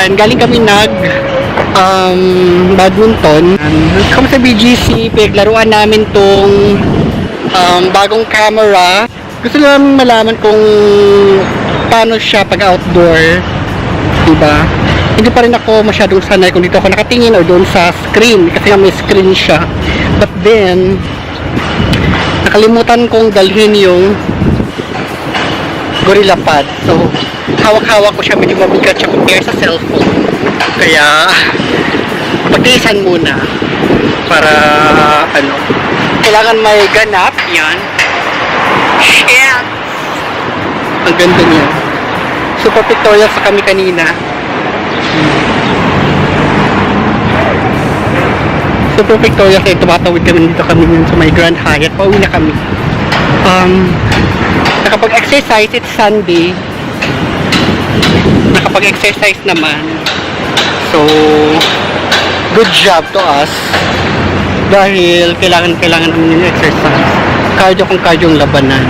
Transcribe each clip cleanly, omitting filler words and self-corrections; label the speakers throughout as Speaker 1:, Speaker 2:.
Speaker 1: Ayan, galing kami badminton. Kami sa BGC, pinaglaruan namin tong bagong camera. Gusto lang malaman kung paano siya pag outdoor, diba? Hindi pa rin ako masyadong sanay kung dito ako nakatingin o doon sa screen, kasi nga may screen siya. But then nakalimutan kong dalhin yung Gorilla Pad. So hawak-hawak ko siya, medyo mabigat siya compare sa cellphone. Kaya pagtiisan muna para kailangan may ganap. Yan. Shit! Ang ganda niya. Super pictorial sa kami kanina. Super pictorial kasi tumatawid kami dito kami sa may Grand Hyatt. Pauwi na kami. Nakapag-exercise, it's Sunday. Nakapag-exercise naman. So, good job to us. Dahil kailangan namin yung exercise. Cardio kung cardio yung labanan.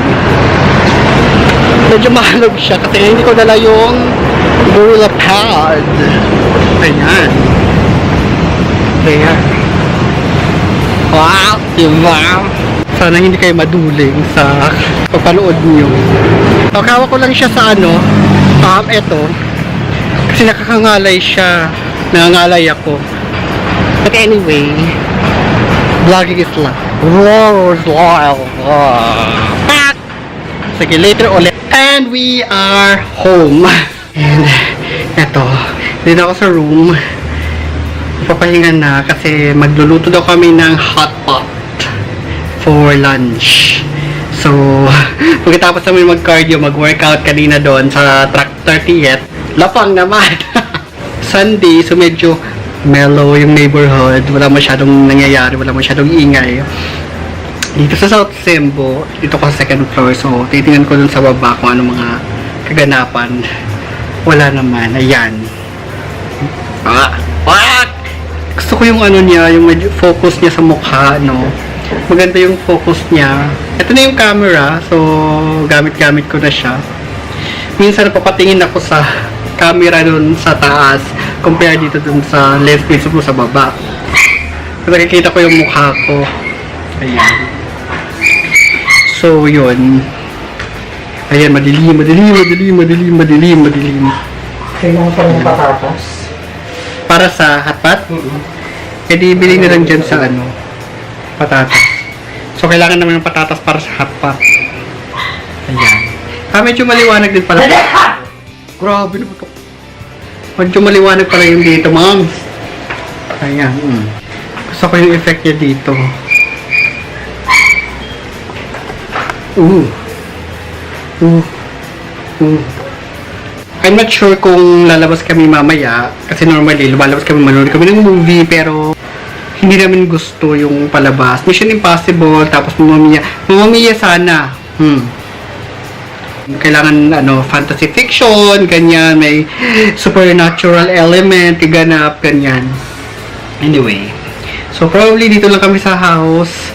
Speaker 1: Medyo mahalog siya kasi hindi ko dala yung Gorilla Pad. Ayan. Ayan. Wow! Diba? Sana hindi kayo maduling sa pagpanood nyo. Hawak ko lang siya sa eto. Kasi nakakangalay siya. Nangangalay ako. But anyway, vlogging is life. Sige, later ulit. And we are home. And eto, dito ako sa room. Papahinga na kasi magluluto daw kami ng hot pot for lunch. So, pagkatapos namin mag-cardio, mag-workout kanina doon sa track 30th, lapang naman. Sunday, so medyo mellow yung neighborhood. Wala masyadong nangyayari, wala masyadong ingay. Dito sa South Sembo, dito ko sa second floor. So, titingnan ko dun sa baba kung ano mga kaganapan. Wala naman. Ayan. Gusto ko yung niya, yung medyo focus niya sa mukha, no? Maganda yung focus niya. Ito na yung camera. So, gamit-gamit ko na siya. Minsan napapatingin ako sa camera dun sa taas compare dito dun sa lens mismo sa baba. So, nakikita ko yung mukha ko. Ayan. So, yun. Ayan, madilim.
Speaker 2: Kailangan pa rin patatas.
Speaker 1: Para sa hotpot? E di bili na lang dyan sa patatas. So, kailangan naman ng patatas para sa hotpot. Ayan. Medyo maliwanag din pala. Grabe na po. Medyo maliwanag pala yung dito, ma'am. Ayan. Gusto ko yung effect niya dito. I'm not sure kung lalabas kami mamaya kasi normally lumalabas kami, manonood kami ng movie, pero hindi namin gusto yung palabas. Mission Impossible, tapos Mamma Mia sana. Kailangan fantasy fiction, ganyan, may supernatural element, kaganap, ganyan. Anyway, so probably dito lang kami sa house.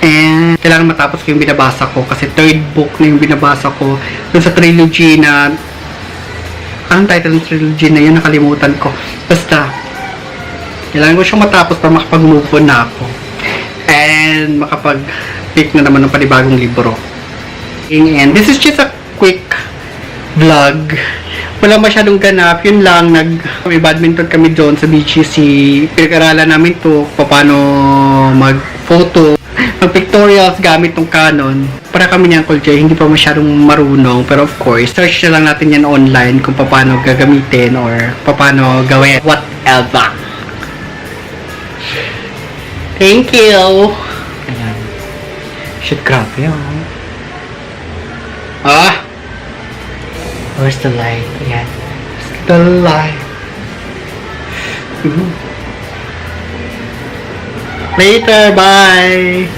Speaker 1: And kailangan matapos ko yung binabasa ko kasi third book na yung binabasa ko dun sa trilogy na anong title ng trilogy na yun, nakalimutan ko. Basta kailangan ko siyang matapos para makapag-move on na ako and makapag-pick na naman ng panibagong libro. And this is just a quick vlog. Wala masyadong ganap, yun lang. May badminton kami doon sa BGC. Pinag-aralan namin to paano mag-photo, mag-pictorials gamit tong Canon. Para kami ni Uncle Jay, hindi pa masyadong marunong. Pero of course, search na lang natin yan online kung paano gagamitin or paano gawin. Whatever. Thank you! Ayan. Shit, grabe yun. Where's the light? Ayan. Where's the light? Later, bye!